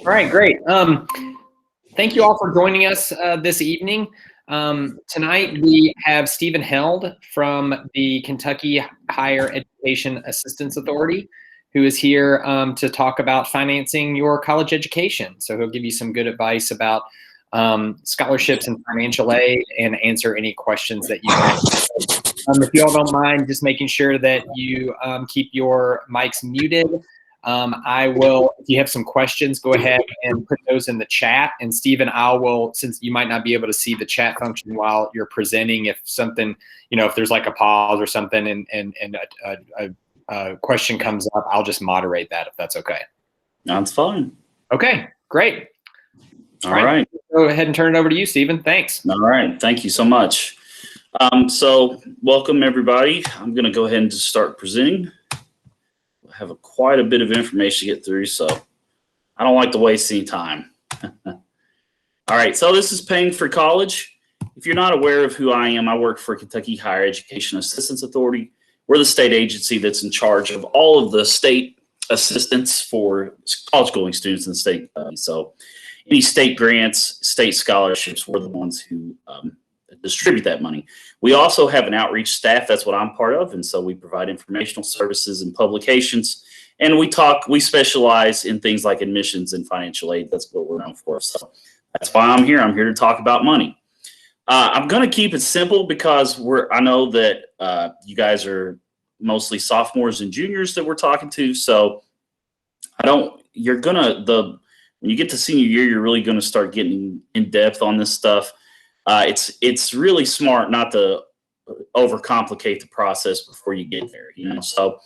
All right, great. Thank you all for joining us this evening. Tonight we have Stephen Held from the Kentucky Higher Education Assistance Authority, who is here to talk about financing your college education. So he'll give you some good advice about scholarships and financial aid and answer any questions that you have. If you all don't mind, just making sure that you keep your mics muted. I will, if you have some questions, go ahead and put those in the chat. And Stephen, I will, since you might not be able to see the chat function while you're presenting, if something, if there's like a pause or something and a question comes up, I'll just moderate that if that's okay. That's fine. Okay, great. All right. Go ahead and turn it over to you, Stephen. Thanks. All right. Thank you so much. So welcome, everybody. I'm going to go ahead and just start presenting. I have quite a bit of information to get through, so I don't like to waste any time. All right. So this is Paying for College. If you're not aware of who I am, I work for Kentucky Higher Education Assistance Authority. We're the state agency that's in charge of all of the state assistance for college going students in the state. So any state grants, state scholarships, we're the ones who distribute that money. We also have an outreach staff. That's what I'm part of. And so we provide informational services and publications. And we specialize in things like admissions and financial aid. That's what we're known for. So that's why I'm here. I'm here to talk about money. I'm going to keep it simple because I know that you guys are mostly sophomores and juniors that we're talking to. So when you get to senior year, you're really going to start getting in depth on this stuff. It's really smart not to overcomplicate the process before you get there. So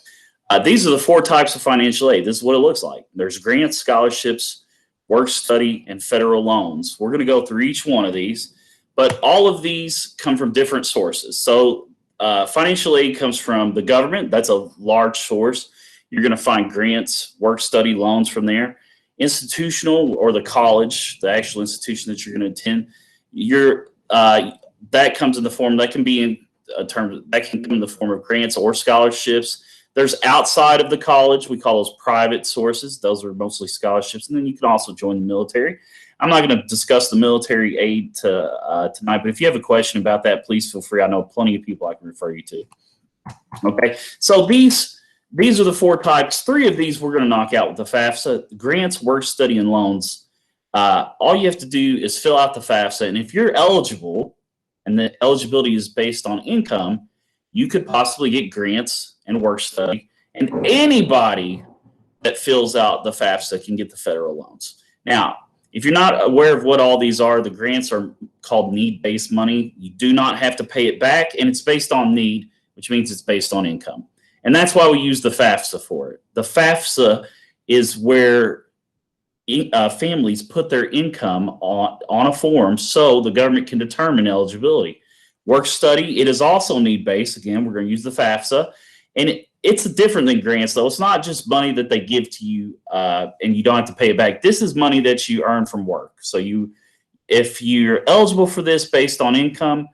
these are the 4 types of financial aid. This is what it looks like. There's grants, scholarships, work study, and federal loans. We're going to go through each one of these, but all of these come from different sources. So financial aid comes from the government. That's a large source. You're going to find grants, work study, loans from there. Institutional, or the college, the actual institution that you're going to attend, that comes in the form, that can come in the form of grants or scholarships. There's outside of the college, we call those private sources. Those are mostly scholarships. And then you can also join the military. I'm not going to discuss the military aid tonight, but if you have a question about that, please feel free. I know plenty of people I can refer you to. Okay, so these are the 4 types. 3 of these we're going to knock out with the FAFSA: grants, work study, and loans. All you have to do is fill out the FAFSA, and if you're eligible, and the eligibility is based on income, you could possibly get grants and work study, and anybody that fills out the FAFSA can get the federal loans. Now, if you're not aware of what all these are, the grants are called need-based money. You do not have to pay it back, and it's based on need, which means it's based on income. And that's why we use the FAFSA for it. The FAFSA is where families put their income on a form so the government can determine eligibility. Work study, it is also need-based. Again, we're going to use the FAFSA. And it's different than grants, though. It's not just money that they give to you and you don't have to pay it back. This is money that you earn from work. So if you're eligible for this based on income,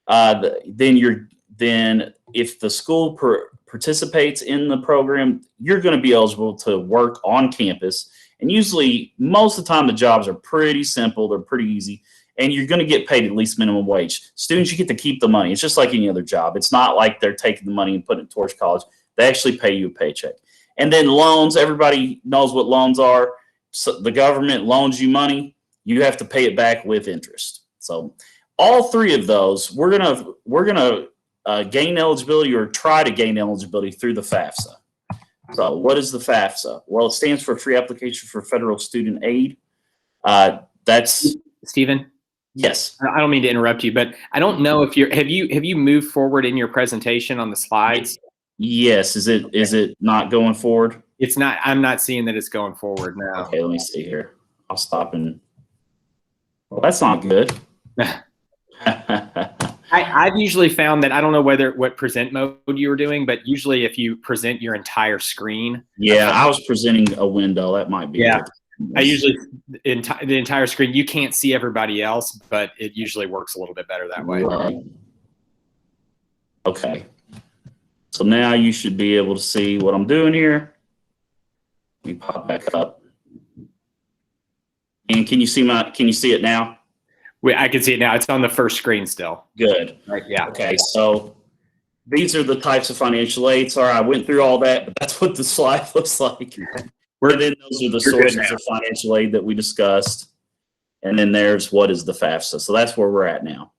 then if the school participates in the program, you're going to be eligible to work on campus. And usually, most of the time, the jobs are pretty simple. They're pretty easy. And you're going to get paid at least minimum wage. Students, you get to keep the money. It's just like any other job. It's not like they're taking the money and putting it towards college. They actually pay you a paycheck. And then loans, everybody knows what loans are. So the government loans you money. You have to pay it back with interest. So all 3 of those, we're gonna gain eligibility or try to gain eligibility through the FAFSA. So what is the FAFSA? Well, it stands for Free Application for Federal Student Aid. That's Stephen. Yes. I don't mean to interrupt you, but I don't know if have you moved forward in your presentation on the slides? Yes. Is it not going forward? It's not. I'm not seeing that it's going forward now. Okay, let me see here. I'll stop and. Well, that's not good. I've usually found that I don't know what present mode you were doing, but usually if you present your entire screen. Yeah, I was presenting a window. That might be. Yeah. I usually the entire screen. You can't see everybody else, but it usually works a little bit better that way. Right. Okay. So now you should be able to see what I'm doing here. Let me pop back up. And can you see it now? I can see it now. It's on the first screen still. Good. Right. Yeah. Okay. So these are the types of financial aid. Sorry, I went through all that, but that's what the slide looks like. And then those are the sources of financial aid that we discussed. And then there's what is the FAFSA. So that's where we're at now.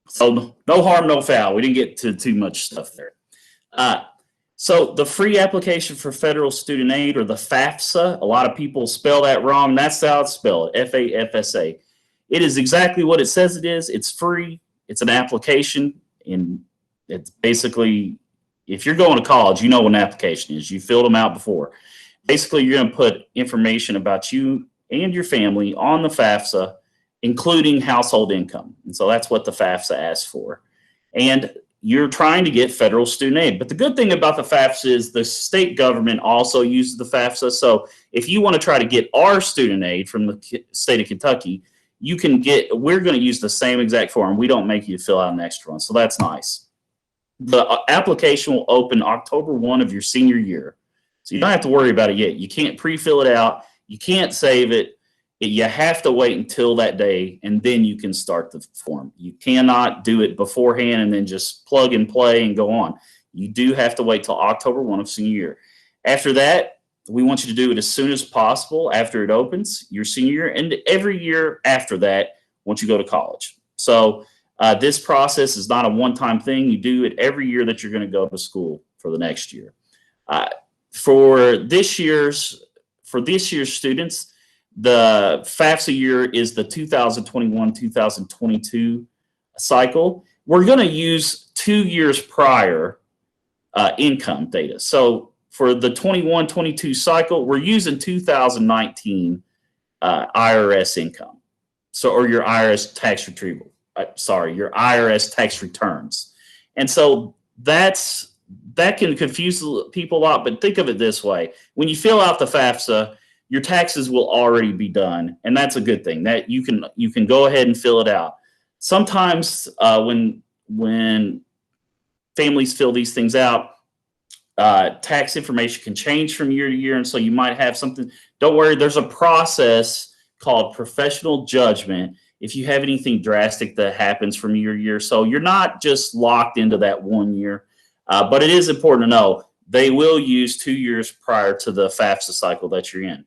So no harm, no foul. We didn't get to too much stuff there. So the free application for federal student aid, or the FAFSA, a lot of people spell that wrong. That's how it's spelled, F-A-F-S-A. It is exactly what it says it is. It's free. It's an application. And it's basically, if you're going to college, you know what an application is. You filled them out before. Basically, you're going to put information about you and your family on the FAFSA, including household income. And so that's what the FAFSA asks for. And you're trying to get federal student aid. But the good thing about the FAFSA is the state government also uses the FAFSA. So if you want to try to get our student aid from the state of Kentucky, you can we're going to use the same exact form. We don't make you fill out an extra one. So that's nice. The application will open October 1 of your senior year. So you don't have to worry about it yet. You can't pre-fill it out. You can't save it. You have to wait until that day, and then you can start the form. You cannot do it beforehand and then just plug and play and go on. You do have to wait till October 1 of senior year. After that, we want you to do it as soon as possible after it opens your senior year, and every year after that once you go to college. So this process is not a one-time thing. You do it every year that you're going to go to school for the next year. For this year's students, the FAFSA year is the 2021-2022 cycle. We're going to use 2 years prior income data. So for the 21-22 cycle, we're using 2019 IRS income. So, or your IRS tax retrieval. Your IRS tax returns. And so that can confuse people a lot, but think of it this way. When you fill out the FAFSA, your taxes will already be done, and that's a good thing. That you can go ahead and fill it out. Sometimes when families fill these things out, tax information can change from year to year, and so you might have something. Don't worry, there's a process called professional judgment if you have anything drastic that happens from year to year. So you're not just locked into that 1 year, but it is important to know they will use 2 years prior to the FAFSA cycle that you're in.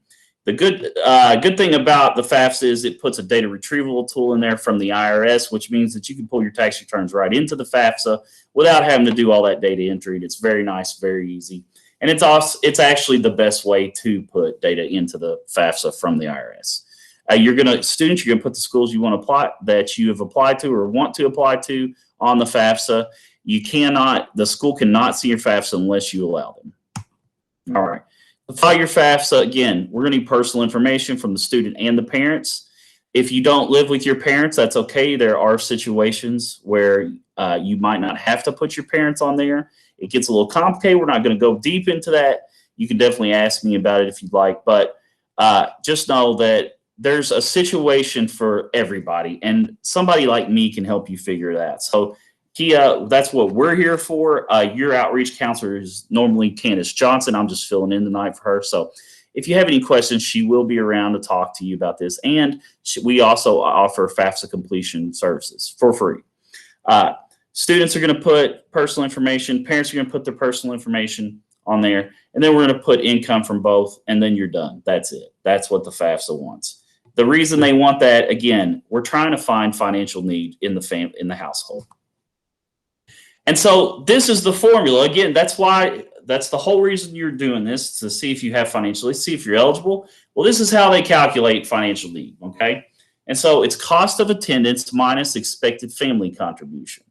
The good thing about the FAFSA is it puts a data retrieval tool in there from the IRS, which means that you can pull your tax returns right into the FAFSA without having to do all that data entry. It's very nice, very easy. And it's actually the best way to put data into the FAFSA from the IRS. You're going to put the schools you want to apply, that you have applied to or want to apply to on the FAFSA. The school cannot see your FAFSA unless you allow them. All right. To file your FAFSA, again, we're going to need personal information from the student and the parents. If you don't live with your parents, that's okay. There are situations where you might not have to put your parents on there. It gets a little complicated. We're not going to go deep into that. You can definitely ask me about it if you'd like, but just know that there's a situation for everybody, and somebody like me can help you figure that. So Kia, that's what we're here for. Your outreach counselor is normally Candace Johnson. I'm just filling in tonight for her. So if you have any questions, she will be around to talk to you about this. And we also offer Fafsa Completion services for free. Students are going to put personal information. Parents are going to put their personal information on there. And then we're going to put income from both, and then you're done. That's it. That's what the FAFSA wants. The reason they want that, again, we're trying to find financial need in the household. And so this is the formula. Again, that's the whole reason you're doing this, to see if you have financially, see if you're eligible. Well, this is how they calculate financial need, okay? And so it's cost of attendance minus expected family contribution.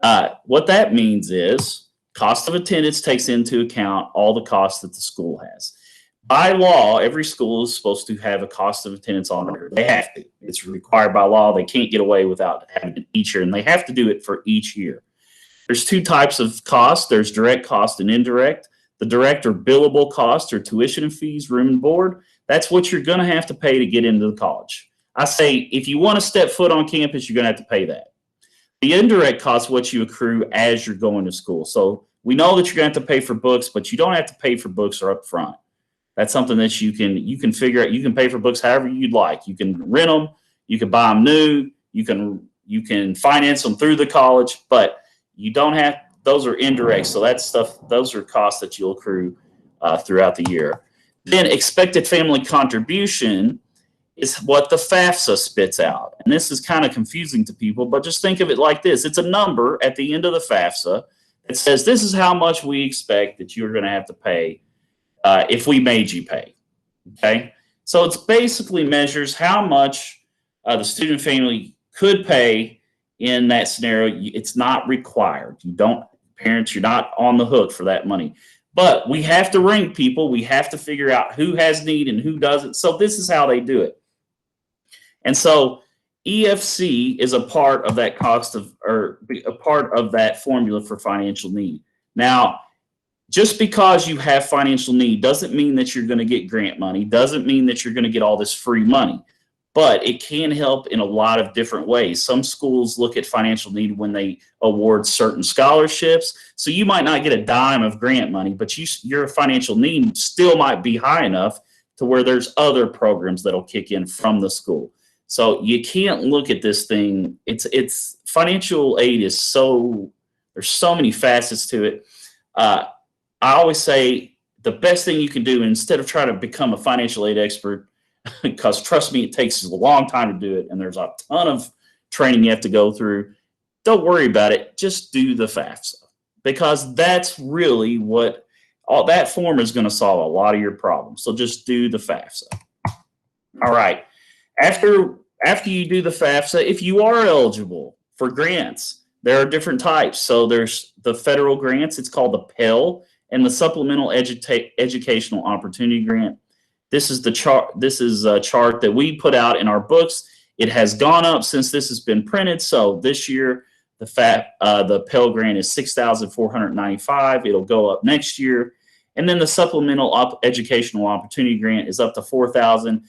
What that means is cost of attendance takes into account all the costs that the school has. By law, every school is supposed to have a cost of attendance on there. They have to. It's required by law. They can't get away without having it each year, and they have to do it for each year. There's two types of costs. There's direct cost and indirect. The direct or billable costs are tuition and fees, room and board. That's what you're going to have to pay to get into the college. I say if you want to step foot on campus, you're going to have to pay that. The indirect cost is what you accrue as you're going to school. So we know that you're going to have to pay for books, but you don't have to pay for books or up front. That's something that you can figure out. You can pay for books however you'd like. You can rent them, you can buy them new, you can finance them through the college, but you don't have, those are indirect. So that's stuff, those are costs that you'll accrue throughout the year. Then expected family contribution is what the FAFSA spits out. And this is kind of confusing to people, but just think of it like this. It's a number at the end of the FAFSA that says this is how much we expect that you're going to have to pay if we made you pay. Okay? So it's basically measures how much the student family could pay in that scenario. It's not required. Parents, you're not on the hook for that money. But we have to rank people. We have to figure out who has need and who doesn't. So this is how they do it. And so EFC is a part of that cost of, or a part of that formula for financial need. Now, just because you have financial need doesn't mean that you're going to get grant money, doesn't mean that you're going to get all this free money, but it can help in a lot of different ways. Some schools look at financial need when they award certain scholarships. So you might not get a dime of grant money, but your financial need still might be high enough to where there's other programs that'll kick in from the school. So you can't look at this thing. It's financial aid is there's so many facets to it. I always say the best thing you can do, instead of trying to become a financial aid expert, because trust me, it takes a long time to do it, and there's a ton of training you have to go through. Don't worry about it. Just do the FAFSA, because that's really what all that form is going to solve a lot of your problems. So just do the FAFSA. All right. After you do the FAFSA, if you are eligible for grants, there are different types. So there's the federal grants. It's called the Pell, and the Supplemental Educational Opportunity Grant. This is the chart. This is a chart that we put out in our books. It has gone up since this has been printed. So this year, the Pell Grant is $6,495. It'll go up next year, and then the Supplemental Educational Opportunity Grant is up to $4,000.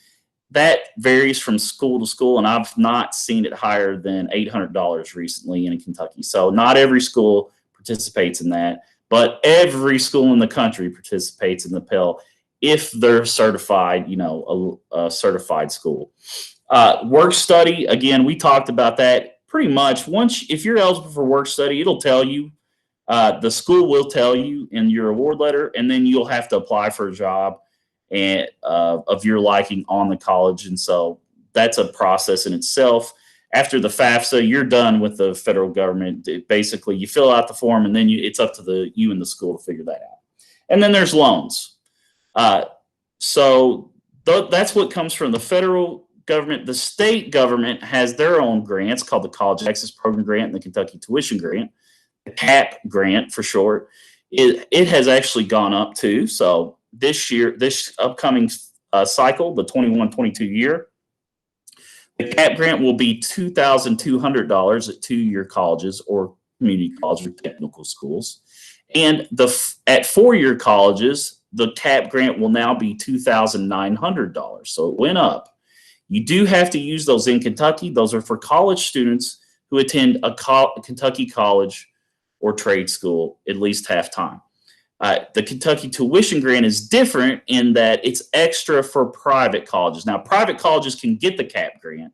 That varies from school to school, and I've not seen it higher than $800 recently in Kentucky. So not every school participates in that, but every school in the country participates in the Pell if they're certified, a certified school. Work study, again, we talked about that pretty much. If you're eligible for work study, it'll tell you, the school will tell you in your award letter, and then you'll have to apply for a job and of your liking on the college. And so that's a process in itself. After the FAFSA, you're done with the federal government. Basically, you fill out the form, and then it's up to you and the school to figure that out. And then there's loans. So that's what comes from the federal government. The state government has their own grants called the College Access Program Grant and the Kentucky Tuition Grant, the CAP grant for short. It has actually gone up too. So this upcoming cycle, the 21-22 year, the CAP grant will be $2,200 at two-year colleges or community college or technical schools. And at four-year colleges, the CAP grant will now be $2,900. So it went up. You do have to use those in Kentucky. Those are for college students who attend a Kentucky college or trade school at least half-time. The Kentucky Tuition Grant is different in that it's extra for private colleges. Now, private colleges can get the CAP grant,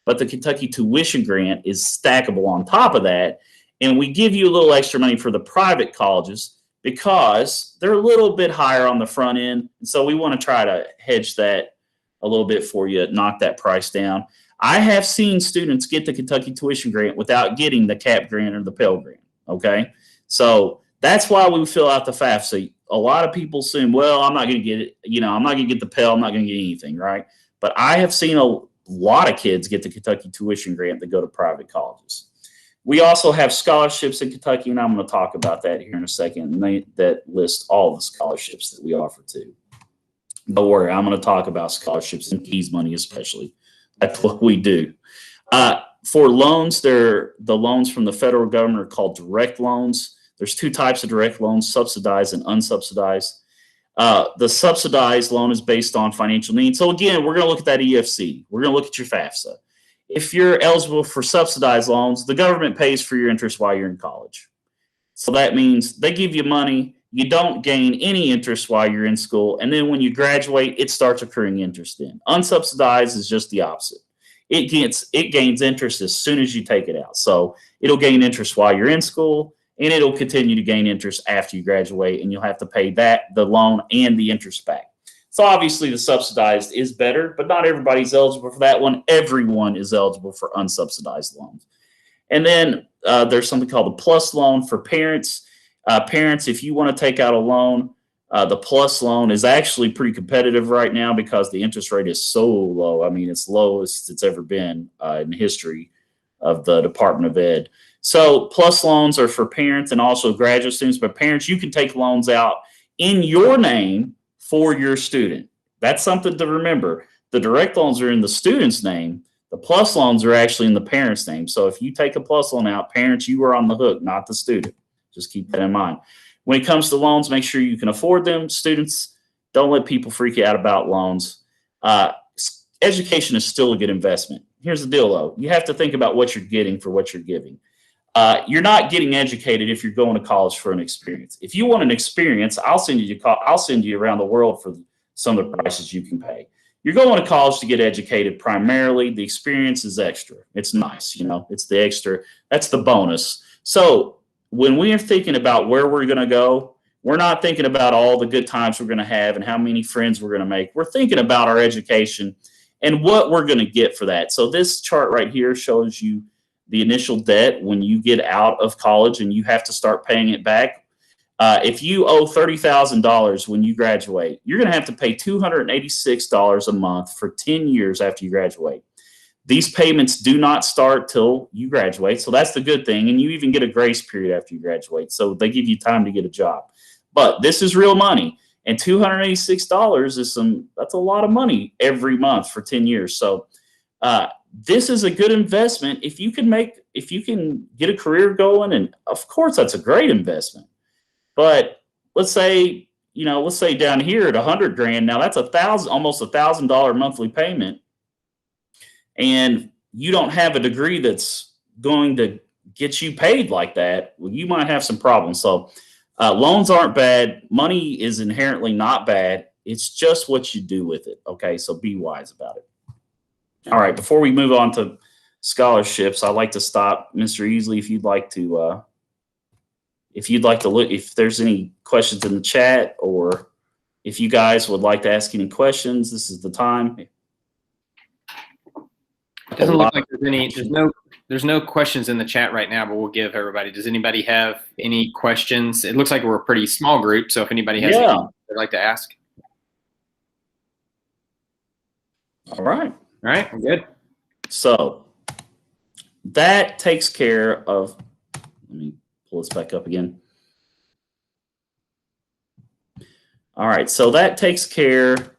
but the Kentucky Tuition Grant is stackable on top of that. And we give you a little extra money for the private colleges because they're a little bit higher on the front end. And so we want to try to hedge that a little bit for you, knock that price down. I have seen students get the Kentucky Tuition Grant without getting the CAP grant or the Pell grant, okay? So that's why we fill out the FAFSA. A lot of people assume, well, I'm not going to get it. I'm not going to get the Pell. I'm not going to get anything, right? But I have seen a lot of kids get the Kentucky Tuition Grant that go to private colleges. We also have scholarships in Kentucky, and I'm going to talk about that here in a second. And that list all the scholarships that we offer too. Don't worry, I'm going to talk about scholarships and Keys money especially. That's what we do. For loans, the loans from the federal government are called direct loans. There's two types of direct loans, subsidized and unsubsidized. The subsidized loan is based on financial needs. So again, we're going to look at that EFC. We're going to look at your FAFSA. If you're eligible for subsidized loans, the government pays for your interest while you're in college. So that means they give you money You don't gain any interest while you're in school. And then when you graduate, it starts accruing interest in. Unsubsidized is just the opposite. It gains interest as soon as you take it out. So it'll gain interest while you're in school, and it'll continue to gain interest after you graduate, and you'll have to pay the loan and the interest back. So obviously the subsidized is better, but not everybody's eligible for that one. Everyone is eligible for unsubsidized loans. And then there's something called the PLUS loan for parents. Parents, if you want to take out a loan, the PLUS loan is actually pretty competitive right now because the interest rate is so low. I mean, it's lowest it's ever been in the history of the Department of Ed. So PLUS loans are for parents and also graduate students, but parents, you can take loans out in your name for your student. That's something to remember. The direct loans are in the student's name. The PLUS loans are actually in the parent's name. So if you take a PLUS loan out, parents, you are on the hook, not the student. Just keep that in mind. When it comes to loans, make sure you can afford them. Students, don't let people freak you out about loans. Education is still a good investment. Here's the deal, though. You have to think about what you're getting for what you're giving. You're not getting educated if you're going to college for an experience. If you want an experience, I'll send you around the world for some of the prices you can pay. You're going to college to get educated primarily. The experience is extra. It's nice, it's the extra. That's the bonus. So when we are thinking about where we're going to go, we're not thinking about all the good times we're going to have and how many friends we're going to make. We're thinking about our education and what we're going to get for that. So this chart right here shows you the initial debt when you get out of college and you have to start paying it back. If you owe $30,000 when you graduate, you're going to have to pay $286 a month for 10 years after you graduate. These payments do not start till you graduate, so that's the good thing. And you even get a grace period after you graduate, so they give you time to get a job. But this is real money, and $286 that's a lot of money every month for 10 years. So this is a good investment if you can get a career going, and of course that's a great investment. But let's say down here at $100,000, now that's almost $1,000 monthly payment. And you don't have a degree that's going to get you paid like that, well, you might have some problems. So loans aren't bad. Money is inherently not bad. It's just what you do with it. Okay, so be wise about it. All right, before we move on to scholarships, I'd like to stop Mr. Easley if you'd like to look, if there's any questions in the chat, or if you guys would like to ask any questions, this is the time. It doesn't look like there's no questions in the chat right now, but we'll give everybody. Does anybody have any questions? It looks like we're a pretty small group, so if anybody has anything they'd like to ask. All right, I'm good. So that takes care of, let me pull this back up again. All right, so that takes care,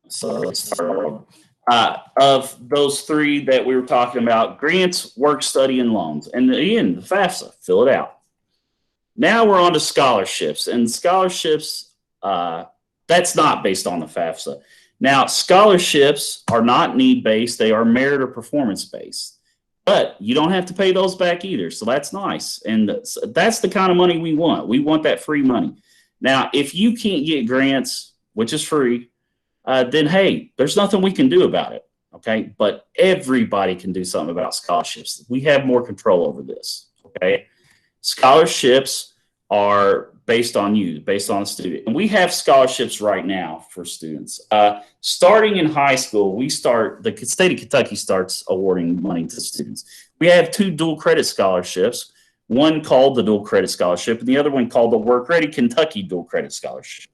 so let's start of those three that we were talking about: grants, work study, and loans. And again, the FAFSA, fill it out. Now we're on to scholarships. And scholarships, that's not based on the FAFSA. Now, scholarships are not need-based. They are merit or performance-based. But you don't have to pay those back either, so that's nice. And that's the kind of money we want. We want that free money. Now, if you can't get grants, which is free, then, hey, there's nothing we can do about it, okay? But everybody can do something about scholarships. We have more control over this, okay? Scholarships are based on you, based on the student. And we have scholarships right now for students. Starting in high school, the state of Kentucky starts awarding money to students. We have 2 dual credit scholarships, one called the Dual Credit Scholarship and the other one called the Work Ready Kentucky Dual Credit Scholarship.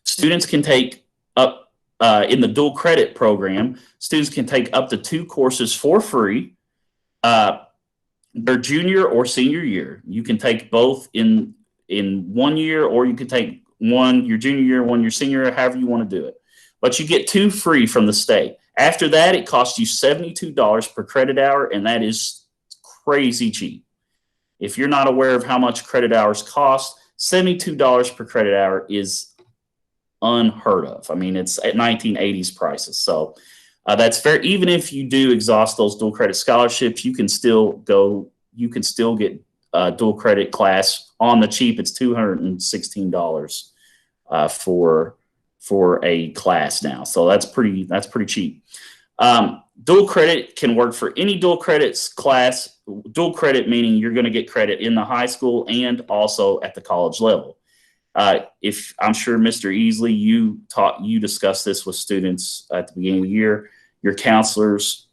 Students can take up, in the dual credit program, students can take up to 2 courses for free their junior or senior year. You can take both in 1 year, or you can take one your junior year, one your senior year, however you want to do it. But you get 2 free from the state. After that, it costs you $72 per credit hour, and that is crazy cheap. If you're not aware of how much credit hours cost, $72 per credit hour is unheard of. I mean, it's at 1980s prices. So that's fair. Even if you do exhaust those dual credit scholarships, you can still get dual credit class on the cheap. It's $216 for a class now. So that's pretty cheap. Dual credit can work for any dual credits class. Dual credit meaning you're going to get credit in the high school and also at the college level. If I'm sure Mr. Easley, you discussed this with students at the beginning of the year. Your counselors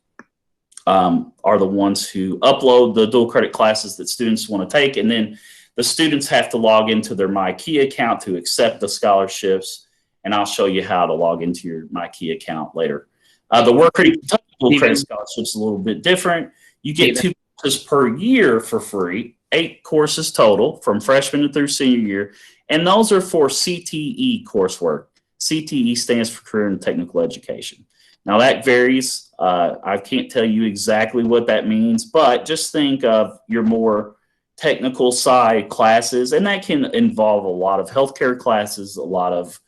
are the ones who upload the dual credit classes that students want to take, and then the students have to log into their MyKey account to accept the scholarships. And I'll show you how to log into your MyKey account later. The Work Ready dual credit scholarship is a little bit different. You get 2 courses per year for free, 8 courses total from freshman through senior year. And those are for CTE coursework. CTE stands for Career and Technical Education. Now that varies. I can't tell you exactly what that means, but just think of your more technical side classes, and that can involve a lot of healthcare classes, a lot of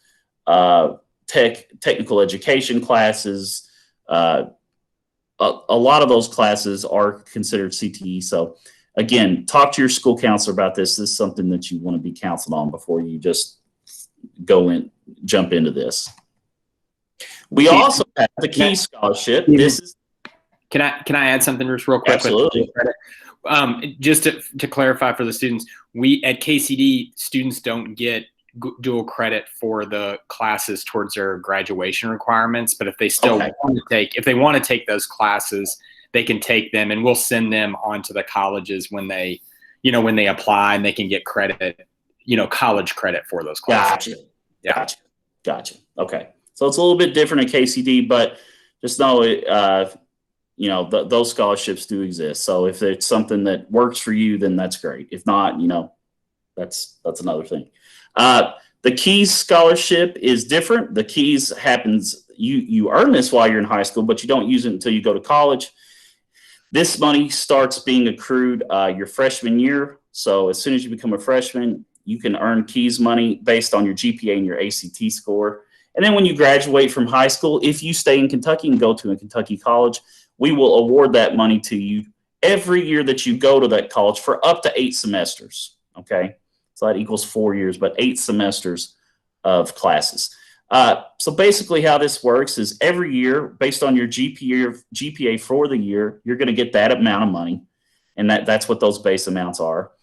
technical education classes. A lot of those classes are considered CTE. So again, talk to your school counselor about this. This is something that you want to be counseled on before you just jump into this. We also have the Key Scholarship. Can I add something just real quick? Absolutely. Just to clarify for the students, we at KCD, students don't get dual credit for the classes towards their graduation requirements, but if they still want to take those classes, they can take them, and we'll send them on to the colleges when they apply, and they can get credit, college credit for those classes. Gotcha. Okay. So it's a little bit different at KCD, but just know those scholarships do exist. So if it's something that works for you, then that's great. If not, that's another thing. The Keys Scholarship is different. The Keys happens, you earn this while you're in high school, but you don't use it until you go to college. This money starts being accrued your freshman year. So as soon as you become a freshman, you can earn Keys money based on your GPA and your ACT score. And then when you graduate from high school, if you stay in Kentucky and go to a Kentucky college, we will award that money to you every year that you go to that college for up to 8 semesters. Okay. So that equals 4 years, but 8 semesters of classes. So basically how this works is every year, based on your GPA for the year, you're going to get that amount of money. And that's what those base amounts are.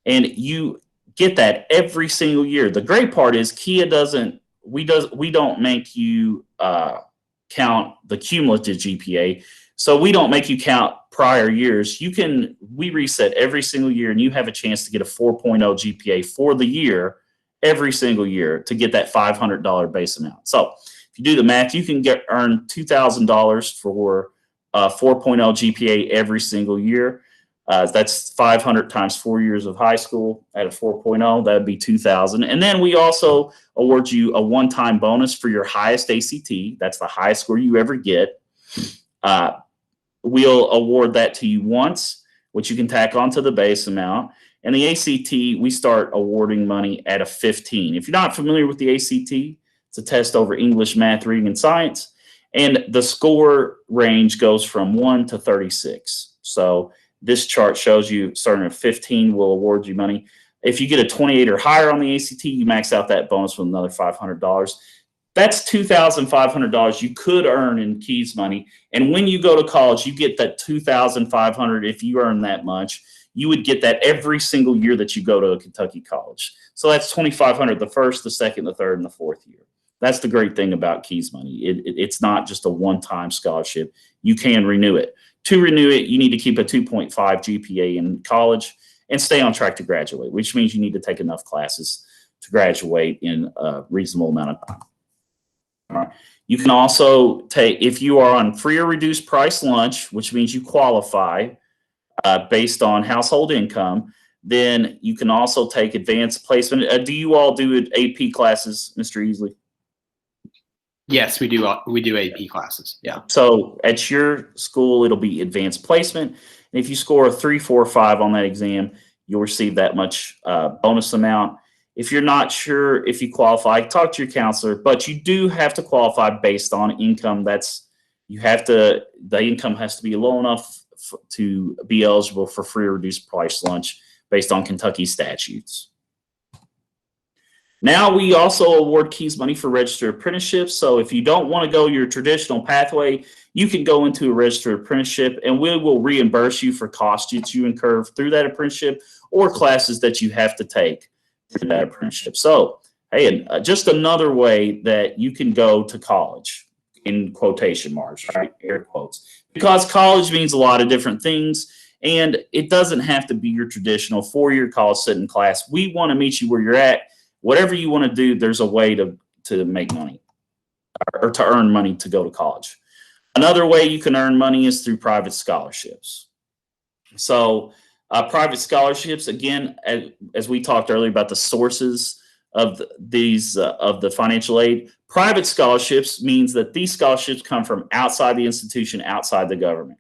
And you get that every single year. The great part is KIA we don't make you count the cumulative GPA. So we don't make you count prior years. We reset every single year, and you have a chance to get a 4.0 GPA for the year, every single year, to get that $500 base amount. So if you do the math, you can earn $2,000 for 4.0 GPA every single year. That's 500 times 4 years of high school at a 4.0. That would be 2,000. And then we also award you a one-time bonus for your highest ACT. That's the highest score you ever get. We'll award that to you once, which you can tack onto the base amount. And the ACT, we start awarding money at a 15. If you're not familiar with the ACT, it's a test over English, math, reading, and science. And the score range goes from 1 to 36. So this chart shows you starting at 15, we'll award you money. If you get a 28 or higher on the ACT, you max out that bonus with another $500. That's $2,500 you could earn in Keys money. And when you go to college, you get that $2,500. If you earn that much, you would get that every single year that you go to a Kentucky college. So that's $2,500 the first, the second, the third, and the fourth year. That's the great thing about Keys money. It's not just a one-time scholarship. You can renew it. To renew it, you need to keep a 2.5 GPA in college and stay on track to graduate, which means you need to take enough classes to graduate in a reasonable amount of time. All right. You can also take, if you are on free or reduced price lunch, which means you qualify based on household income, then you can also take advanced placement. Do you all do AP classes, Mr. Easley? Yes, we do. We do AP classes. Yeah. So at your school, it'll be advanced placement. And if you score a 3, 4, or 5 on that exam, you'll receive that much bonus amount. If you're not sure if you qualify, talk to your counselor, but you do have to qualify based on income. The income has to be low enough to be eligible for free or reduced price lunch based on Kentucky statutes. Now we also award KEYS money for registered apprenticeships. So if you don't want to go your traditional pathway, you can go into a registered apprenticeship and we will reimburse you for costs that you incur through that apprenticeship or classes that you have to take through that apprenticeship. So, hey, just another way that you can go to college, in quotation marks, right? Air quotes. Because college means a lot of different things, and it doesn't have to be your traditional four-year college sitting class. We want to meet you where you're at. Whatever you want to do, there's a way to make money or to earn money to go to college. Another way you can earn money is through private scholarships. So private scholarships, again, as we talked earlier about the sources of the financial aid, private scholarships means that these scholarships come from outside the institution, outside the government.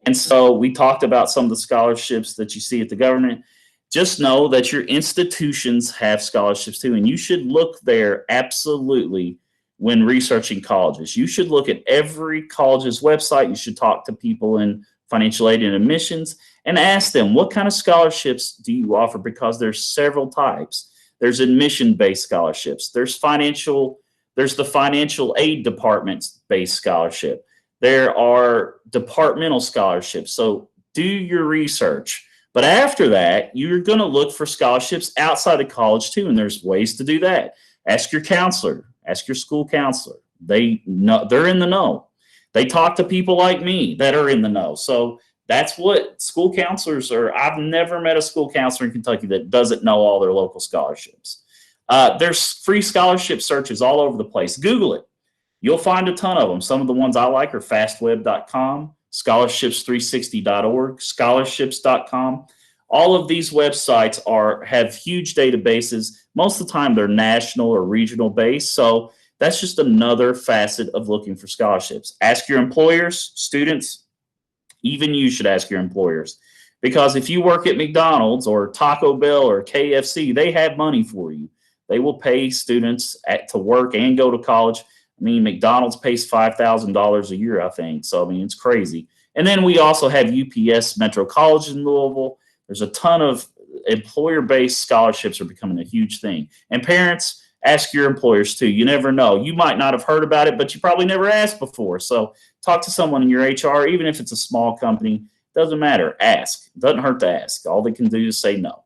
And so we talked about some of the scholarships that you see at the government. Just know that your institutions have scholarships too, and you should look there absolutely when researching colleges. You should look at every college's website. You should talk to people in financial aid and admissions and ask them, what kind of scholarships do you offer? Because there's several types. There's admission-based scholarships. There's the financial aid department-based scholarship. There are departmental scholarships. So do your research. But after that, you're going to look for scholarships outside of college too, and there's ways to do that. Ask your counselor, ask your school counselor. They know, they're in the know. They talk to people like me that are in the know. So that's what school counselors are. I've never met a school counselor in Kentucky that doesn't know all their local scholarships. There's free scholarship searches all over the place. Google it. You'll find a ton of them. Some of the ones I like are fastweb.com, scholarships360.org, scholarships.com. All of these websites have huge databases. Most of the time they're national or regional based. So that's just another facet of looking for scholarships. Ask your employers, students, even you should ask your employers. Because if you work at McDonald's or Taco Bell or KFC, they have money for you. They will pay students to work and go to college. I mean, McDonald's pays $5,000 a year, I think. So, I mean, it's crazy. And then we also have UPS Metro College in Louisville. There's a ton of employer-based scholarships are becoming a huge thing. And parents, ask your employers too. You never know. You might not have heard about it, but you probably never asked before. So talk to someone in your HR, even if it's a small company. Doesn't matter. Ask. It doesn't hurt to ask. All they can do is say no.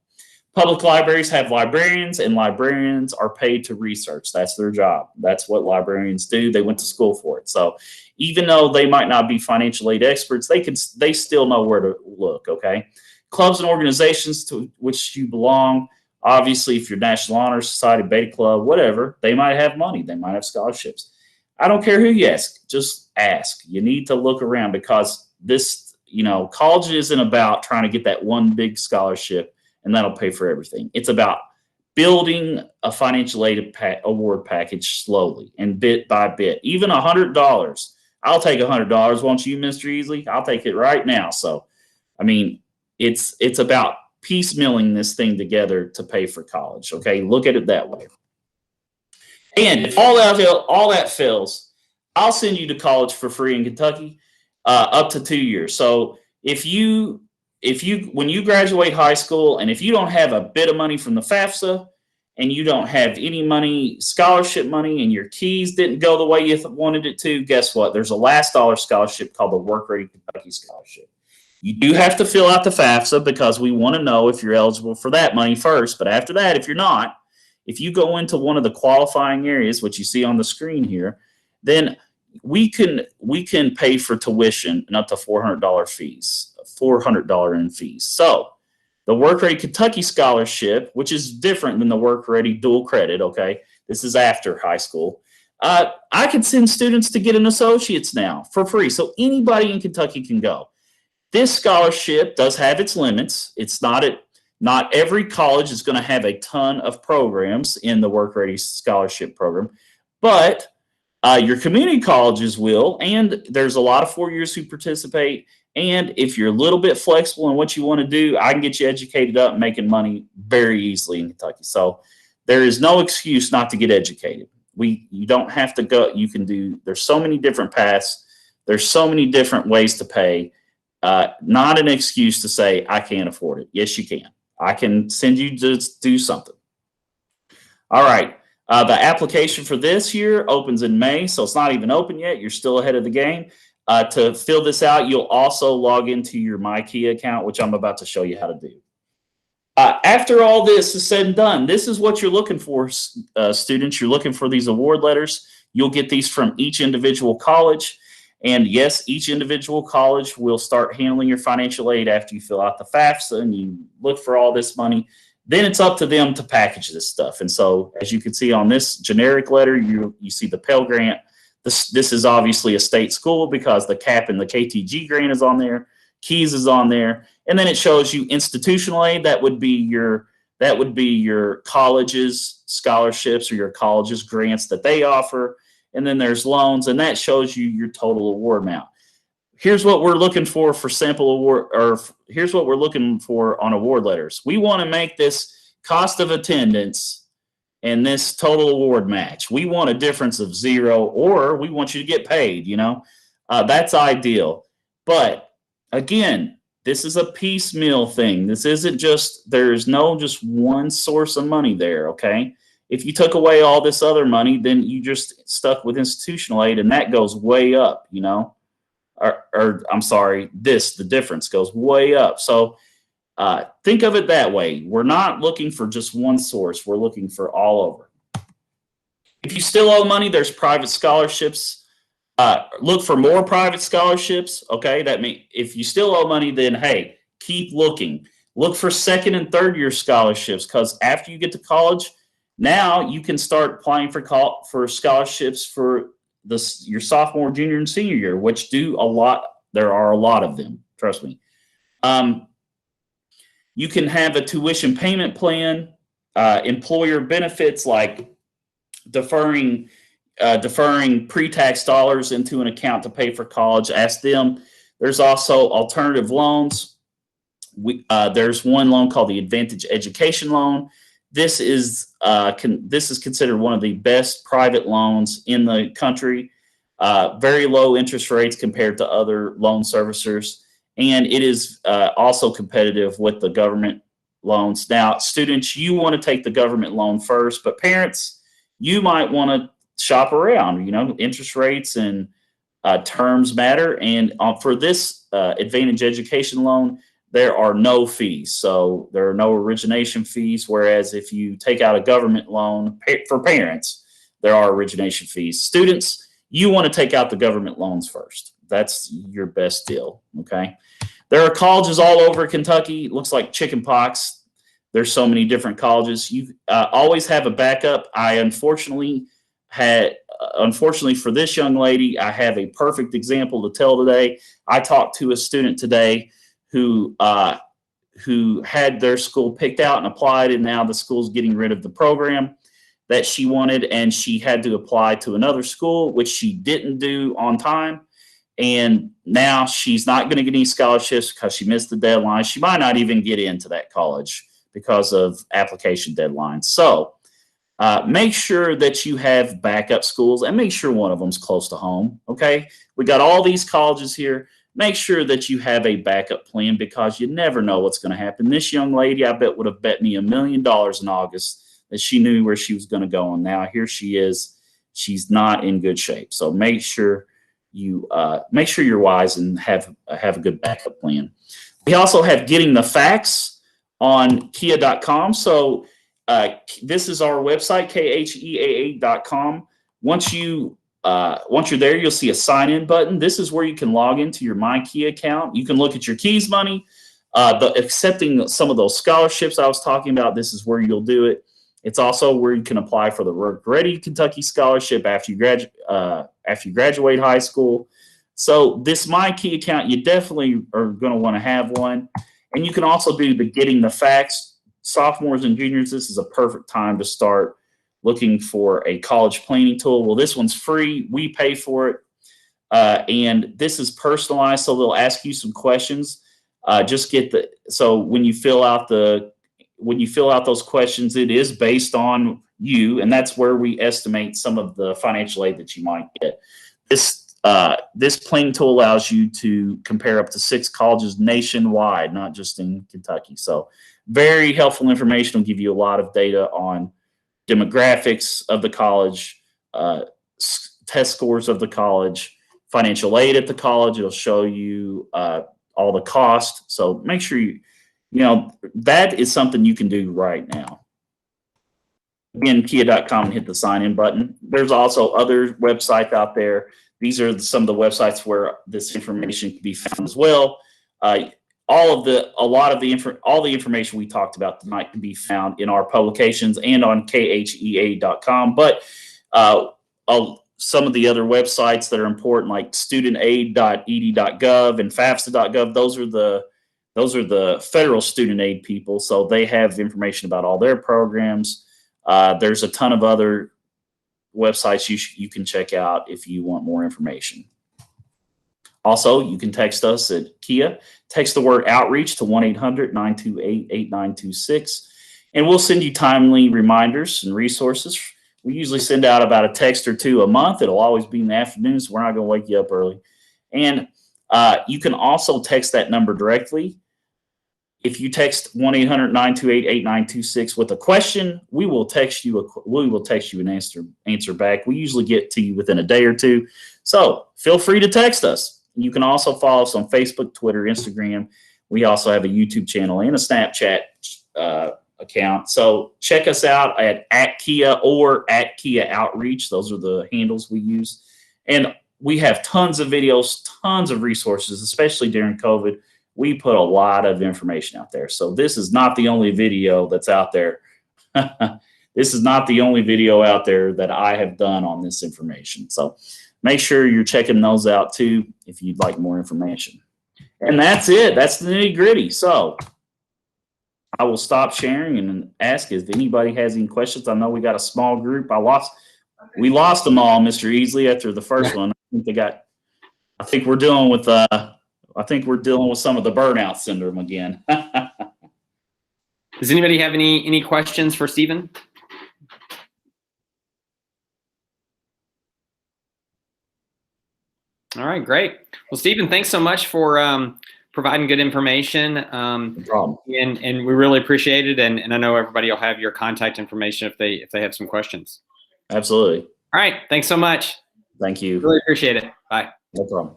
Public libraries have librarians, and librarians are paid to research. That's their job. That's what librarians do. They went to school for it. So even though they might not be financial aid experts, they still know where to look, okay? Clubs and organizations to which you belong, obviously, if you're National Honor Society, Beta Club, whatever, they might have money. They might have scholarships. I don't care who you ask. Just ask. You need to look around because this, college isn't about trying to get that one big scholarship and that'll pay for everything. It's about building a financial aid award package slowly and bit by bit. Even $100. I'll take $100. Won't you, Mr. Easley? I'll take it right now. So, I mean, it's about piecemealing this thing together to pay for college. Okay, look at it that way. And if all that fails, I'll send you to college for free in Kentucky, up to 2 years. So when you graduate high school, and if you don't have a bit of money from the Fafsa, and you don't have any money, scholarship money, and your keys didn't go the way you wanted it to, guess what? There's a last dollar scholarship called the Work Ready Kentucky Scholarship. You do have to fill out the Fafsa because we want to know if you're eligible for that money first. But after that, if you're not, if you go into one of the qualifying areas, which you see on the screen here, then we can pay for tuition and up to $400 in fees. So the Work Ready Kentucky Scholarship, which is different than the Work Ready dual credit, okay? This is after high school. I can send students to get an associate's now for free. So anybody in Kentucky can go. This scholarship does have its limits. It's not every college is going to have a ton of programs in the Work Ready Scholarship program, but your community colleges will, and there's a lot of 4 years who participate. And if you're a little bit flexible in what you want to do, I can get you educated up and making money very easily in Kentucky. So there is no excuse not to get educated. You don't have to go. You can do. There's so many different paths. There's so many different ways to pay. Not an excuse to say I can't afford it. Yes, you can. I can send you to do something. All right. The application for this year opens in May, so it's not even open yet. You're still ahead of the game. To fill this out, you'll also log into your MyKey account, which I'm about to show you how to do. After all this is said and done, this is what you're looking for, students. You're looking for these award letters. You'll get these from each individual college. And yes, each individual college will start handling your financial aid after you fill out the FAFSA and you look for all this money. Then it's up to them to package this stuff. And so, as you can see on this generic letter, you see the Pell Grant. This is obviously a state school because the CAP and the KTG grant is on there. Keys is on there. And then it shows you institutional aid. That would be your college's scholarships or your college's grants that they offer. And then there's loans, and that shows you your total award amount. Here's what we're looking for sample award, or here's what we're looking for on award letters. We want to make this cost of attendance and this total award match. We want a difference of 0, or we want you to get paid, that's ideal. But again, this is a piecemeal thing. This isn't there's no just one source of money there, okay? If you took away all this other money, then you just stuck with institutional aid, and that goes way up, or I'm sorry, the difference goes way up. So think of it that way. We're not looking for just one source. We're looking for all over. If you still owe money, there's private scholarships. Look for more private scholarships, okay? That means if you still owe money, then, hey, keep looking. Look for second and third year scholarships, because after you get to college, now you can start applying for scholarships for your sophomore, junior, and senior year, which do a lot. There are a lot of them, trust me. You can have a tuition payment plan, employer benefits like deferring pre-tax dollars into an account to pay for college. Ask them. There's also alternative loans. There's one loan called the Advantage Education Loan. This is considered one of the best private loans in the country. Very low interest rates compared to other loan servicers, and it is also competitive with the government loans. Now, students, you want to take the government loan first, but parents, you might want to shop around. Interest rates and terms matter, and for this Advantage Education Loan, there are no fees. So there are no origination fees, whereas if you take out a government loan for parents, there are origination fees. Students, you want to take out the government loans first. That's your best deal, okay? There are colleges all over Kentucky. It looks like chicken pox. There's so many different colleges. You always have a backup. Unfortunately for this young lady, I have a perfect example to tell today. I talked to a student today who had their school picked out and applied, and now the school's getting rid of the program that she wanted, and she had to apply to another school, which she didn't do on time. And now she's not going to get any scholarships because she missed the deadline. She might not even get into that college because of application deadlines. So make sure that you have backup schools, and make sure one of them's close to home, okay? We got all these colleges here. Make sure that you have a backup plan, because you never know what's going to happen. This young lady, I bet, would have bet me $1 million in August that she knew where she was going to go. And now here she is. She's not in good shape. So make sure you're wise and have a good backup plan. We also have Getting the Facts on kia.com. So this is our website, KHEAA.com. Once you're there, you'll see a sign-in button. This is where you can log into your MyKey account. You can look at your keys money, accepting some of those scholarships I was talking about. This is where you'll do it. It's also where you can apply for the Work Ready Kentucky Scholarship after you graduate high school. So this MyKey account, you definitely are going to want to have one. And you can also do the Getting the Facts. Sophomores and juniors, this is a perfect time to start looking for a college planning tool. Well, this one's free. We pay for it. And this is personalized, so they'll ask you some questions. So when you fill out those questions, it is based on you, and that's where we estimate some of the financial aid that you might get. This planning tool allows you to compare up to 6 colleges nationwide, not just in Kentucky. So very helpful information. Will give you a lot of data on demographics of the college, test scores of the college, financial aid at the college. It'll show you all the cost. So make sure you know, that is something you can do right now. Again, kia.com, and hit the sign in button. There's also other websites out there. These are some of the websites where this information can be found as well. All the information we talked about tonight can be found in our publications and on khea.com. But some of the other websites that are important, like studentaid.ed.gov and fafsa.gov, those are the federal student aid people. So they have information about all their programs. There's a ton of other websites you can check out if you want more information. Also, you can text us at Kia. Text the word outreach to 1-800-928-8926, and we'll send you timely reminders and resources. We usually send out about a text or two a month. It'll always be in the afternoon, so we're not going to wake you up early. And you can also text that number directly. If you text 1-800-928-8926 with a question, we will text you an answer back. We usually get to you within a day or two. So feel free to text us. You can also follow us on Facebook, Twitter, Instagram. We also have a YouTube channel and a Snapchat account. So check us out at Kia or at Kia Outreach. Those are the handles we use. And we have tons of videos, tons of resources, especially during COVID. We put a lot of information out there. So this is not the only video that's out there. This is not the only video out there that I have done on this information. So make sure you're checking those out too if you'd like more information. And that's it. That's the nitty-gritty. So I will stop sharing and ask if anybody has any questions. I know we got a small group. We lost them all, Mr. Easley, after the first one. I think we're dealing with some of the burnout syndrome again. Does anybody have any questions for Stephen? All right, great. Well, Stephen, thanks so much for providing good information. No problem. And we really appreciate it. And I know everybody will have your contact information if they have some questions. Absolutely. All right. Thanks so much. Thank you. Really appreciate it. Bye. No problem.